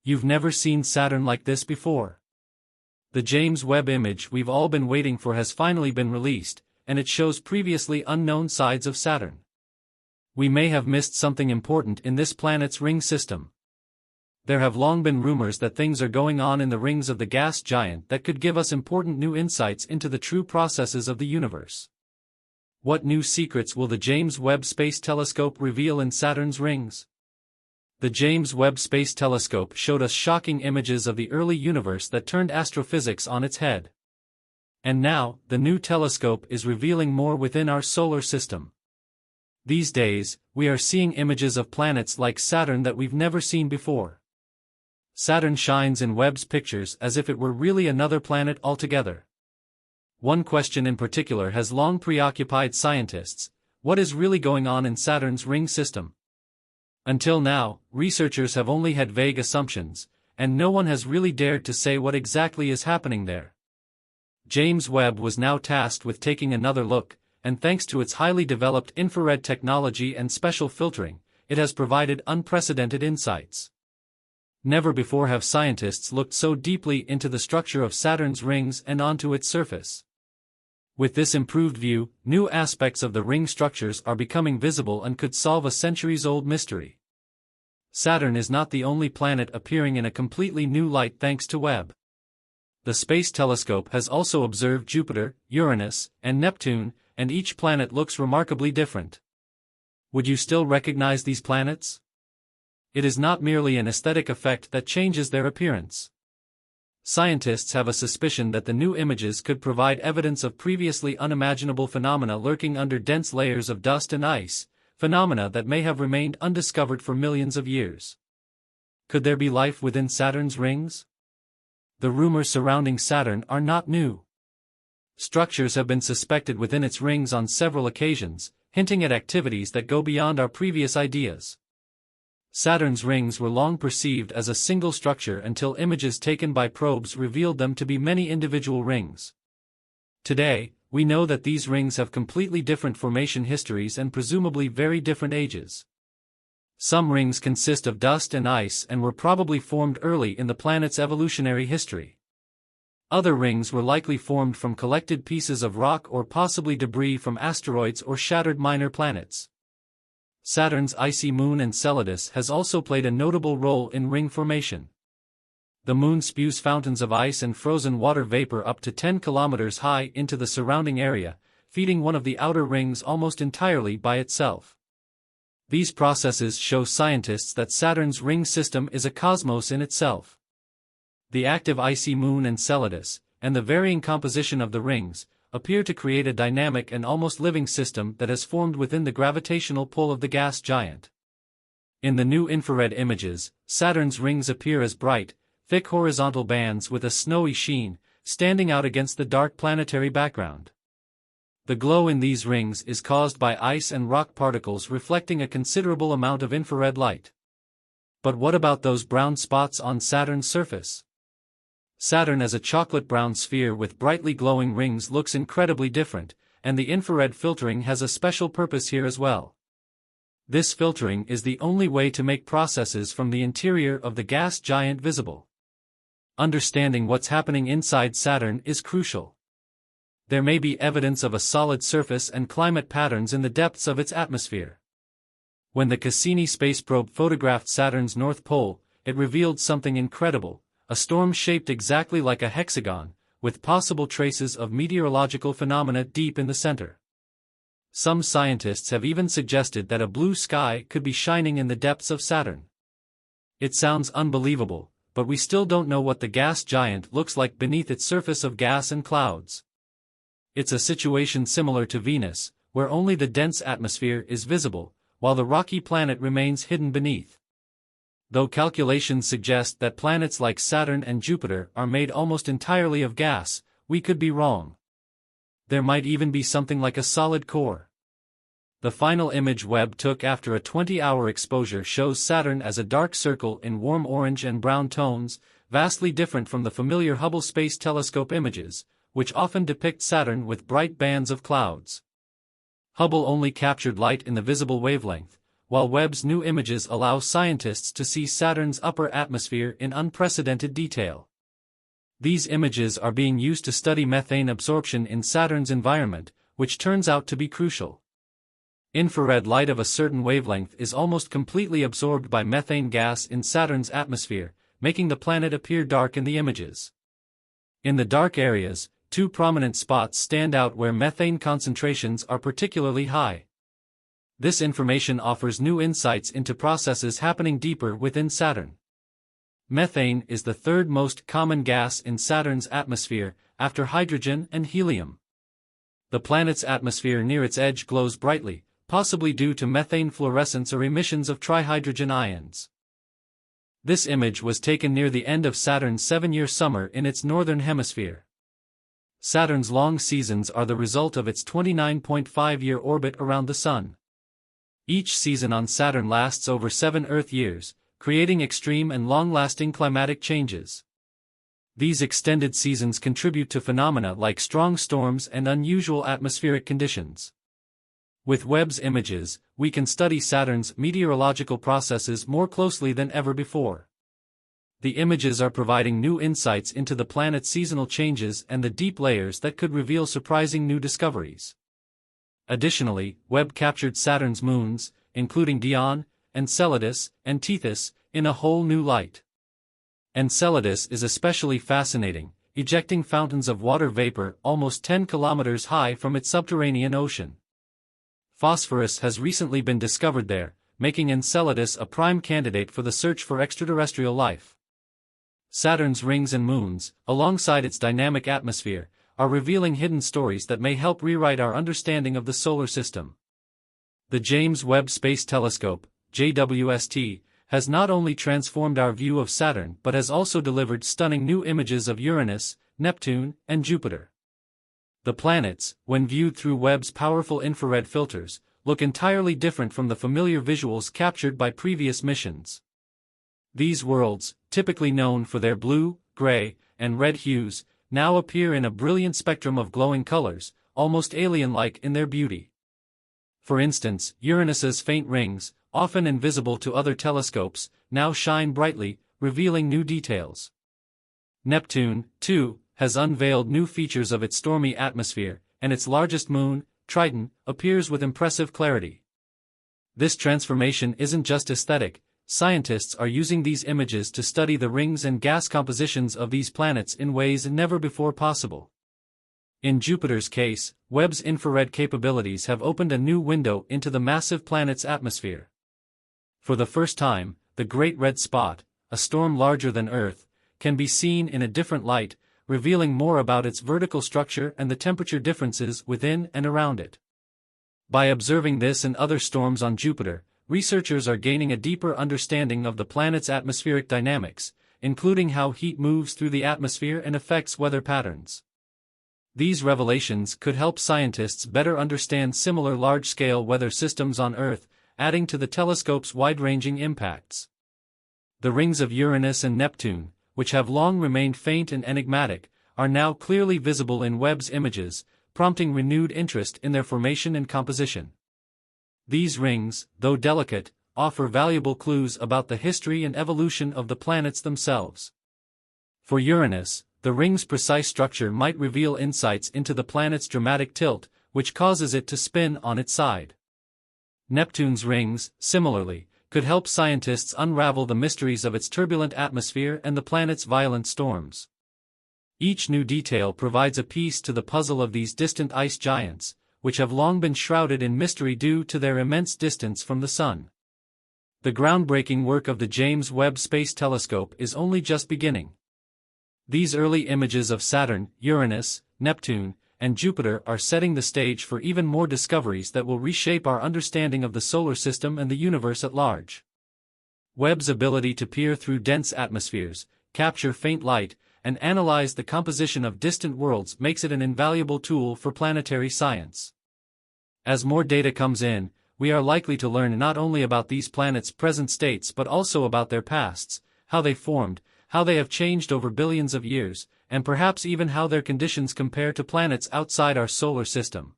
You've never seen Saturn like this before. The James Webb image we've all been waiting for has finally been released, and it shows previously unknown sides of Saturn. We may have missed something important in this planet's ring system. There have long been rumors that things are going on in the rings of the gas giant that could give us important new insights into the true processes of the universe. What new secrets will the James Webb Space Telescope reveal in Saturn's rings? The James Webb Space Telescope showed us shocking images of the early universe that turned astrophysics on its head. And now, the new telescope is revealing more within our solar system. These days, we are seeing images of planets like Saturn that we've never seen before. Saturn shines in Webb's pictures as if it were really another planet altogether. One question in particular has long preoccupied scientists: what is really going on in Saturn's ring system? Until now, researchers have only had vague assumptions, and no one has really dared to say what exactly is happening there. James Webb was now tasked with taking another look, and thanks to its highly developed infrared technology and special filtering, it has provided unprecedented insights. Never before have scientists looked so deeply into the structure of Saturn's rings and onto its surface. With this improved view, new aspects of the ring structures are becoming visible and could solve a centuries-old mystery. Saturn is not the only planet appearing in a completely new light thanks to Webb. The Space Telescope has also observed Jupiter, Uranus, and Neptune, and each planet looks remarkably different. Would you still recognize these planets? It is not merely an aesthetic effect that changes their appearance. Scientists have a suspicion that the new images could provide evidence of previously unimaginable phenomena lurking under dense layers of dust and ice, phenomena that may have remained undiscovered for millions of years. Could there be life within Saturn's rings? The rumors surrounding Saturn are not new. Structures have been suspected within its rings on several occasions, hinting at activities that go beyond our previous ideas. Saturn's rings were long perceived as a single structure until images taken by probes revealed them to be many individual rings. Today, we know that these rings have completely different formation histories and presumably very different ages. Some rings consist of dust and ice and were probably formed early in the planet's evolutionary history. Other rings were likely formed from collected pieces of rock or possibly debris from asteroids or shattered minor planets. Saturn's icy moon Enceladus has also played a notable role in ring formation. The moon spews fountains of ice and frozen water vapor up to 10 kilometers high into the surrounding area, feeding one of the outer rings almost entirely by itself. These processes show scientists that Saturn's ring system is a cosmos in itself. The active icy moon Enceladus, and the varying composition of the rings, appear to create a dynamic and almost living system that has formed within the gravitational pull of the gas giant. In the new infrared images, Saturn's rings appear as bright, thick horizontal bands with a snowy sheen, standing out against the dark planetary background. The glow in these rings is caused by ice and rock particles reflecting a considerable amount of infrared light. But what about those brown spots on Saturn's surface? Saturn as a chocolate-brown sphere with brightly glowing rings looks incredibly different, and the infrared filtering has a special purpose here as well. This filtering is the only way to make processes from the interior of the gas giant visible. Understanding what's happening inside Saturn is crucial. There may be evidence of a solid surface and climate patterns in the depths of its atmosphere. When the Cassini space probe photographed Saturn's North Pole, it revealed something incredible. A storm shaped exactly like a hexagon, with possible traces of meteorological phenomena deep in the center. Some scientists have even suggested that a blue sky could be shining in the depths of Saturn. It sounds unbelievable, but we still don't know what the gas giant looks like beneath its surface of gas and clouds. It's a situation similar to Venus, where only the dense atmosphere is visible, while the rocky planet remains hidden beneath. Though calculations suggest that planets like Saturn and Jupiter are made almost entirely of gas, we could be wrong. There might even be something like a solid core. The final image Webb took after a 20-hour exposure shows Saturn as a dark circle in warm orange and brown tones, vastly different from the familiar Hubble Space Telescope images, which often depict Saturn with bright bands of clouds. Hubble only captured light in the visible wavelength, while Webb's new images allow scientists to see Saturn's upper atmosphere in unprecedented detail. These images are being used to study methane absorption in Saturn's environment, which turns out to be crucial. Infrared light of a certain wavelength is almost completely absorbed by methane gas in Saturn's atmosphere, making the planet appear dark in the images. In the dark areas, two prominent spots stand out where methane concentrations are particularly high. This information offers new insights into processes happening deeper within Saturn. Methane is the third most common gas in Saturn's atmosphere, after hydrogen and helium. The planet's atmosphere near its edge glows brightly, possibly due to methane fluorescence or emissions of trihydrogen ions. This image was taken near the end of Saturn's 7-year summer in its northern hemisphere. Saturn's long seasons are the result of its 29.5-year orbit around the Sun. Each season on Saturn lasts over 7 Earth years, creating extreme and long-lasting climatic changes. These extended seasons contribute to phenomena like strong storms and unusual atmospheric conditions. With Webb's images, we can study Saturn's meteorological processes more closely than ever before. The images are providing new insights into the planet's seasonal changes and the deep layers that could reveal surprising new discoveries. Additionally, Webb captured Saturn's moons, including Dione, Enceladus, and Tethys, in a whole new light. Enceladus is especially fascinating, ejecting fountains of water vapor almost 10 kilometers high from its subterranean ocean. Phosphorus has recently been discovered there, making Enceladus a prime candidate for the search for extraterrestrial life. Saturn's rings and moons, alongside its dynamic atmosphere, are revealing hidden stories that may help rewrite our understanding of the solar system. The James Webb Space Telescope, JWST, has not only transformed our view of Saturn but has also delivered stunning new images of Uranus, Neptune, and Jupiter. The planets, when viewed through Webb's powerful infrared filters, look entirely different from the familiar visuals captured by previous missions. These worlds, typically known for their blue, gray, and red hues, now appear in a brilliant spectrum of glowing colors, almost alien-like in their beauty. For instance, Uranus's faint rings, often invisible to other telescopes, now shine brightly, revealing new details. Neptune, too, has unveiled new features of its stormy atmosphere, and its largest moon, Triton, appears with impressive clarity. This transformation isn't just aesthetic. Scientists are using these images to study the rings and gas compositions of these planets in ways never before possible. In Jupiter's case, Webb's infrared capabilities have opened a new window into the massive planet's atmosphere. For the first time, the Great Red Spot, a storm larger than Earth, can be seen in a different light, revealing more about its vertical structure and the temperature differences within and around it. By observing this and other storms on Jupiter, researchers are gaining a deeper understanding of the planet's atmospheric dynamics, including how heat moves through the atmosphere and affects weather patterns. These revelations could help scientists better understand similar large-scale weather systems on Earth, adding to the telescope's wide-ranging impacts. The rings of Uranus and Neptune, which have long remained faint and enigmatic, are now clearly visible in Webb's images, prompting renewed interest in their formation and composition. These rings, though delicate, offer valuable clues about the history and evolution of the planets themselves. For Uranus, the ring's precise structure might reveal insights into the planet's dramatic tilt, which causes it to spin on its side. Neptune's rings, similarly, could help scientists unravel the mysteries of its turbulent atmosphere and the planet's violent storms. Each new detail provides a piece to the puzzle of these distant ice giants, which have long been shrouded in mystery due to their immense distance from the Sun. The groundbreaking work of the James Webb Space Telescope is only just beginning. These early images of Saturn, Uranus, Neptune, and Jupiter are setting the stage for even more discoveries that will reshape our understanding of the solar system and the universe at large. Webb's ability to peer through dense atmospheres, capture faint light, and analyze the composition of distant worlds makes it an invaluable tool for planetary science. As more data comes in, we are likely to learn not only about these planets' present states but also about their pasts, how they formed, how they have changed over billions of years, and perhaps even how their conditions compare to planets outside our solar system.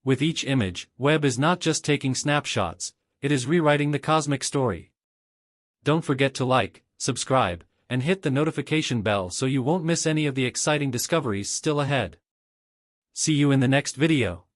With each image, Webb is not just taking snapshots, it is rewriting the cosmic story. Don't forget to like, subscribe, and hit the notification bell so you won't miss any of the exciting discoveries still ahead. See you in the next video.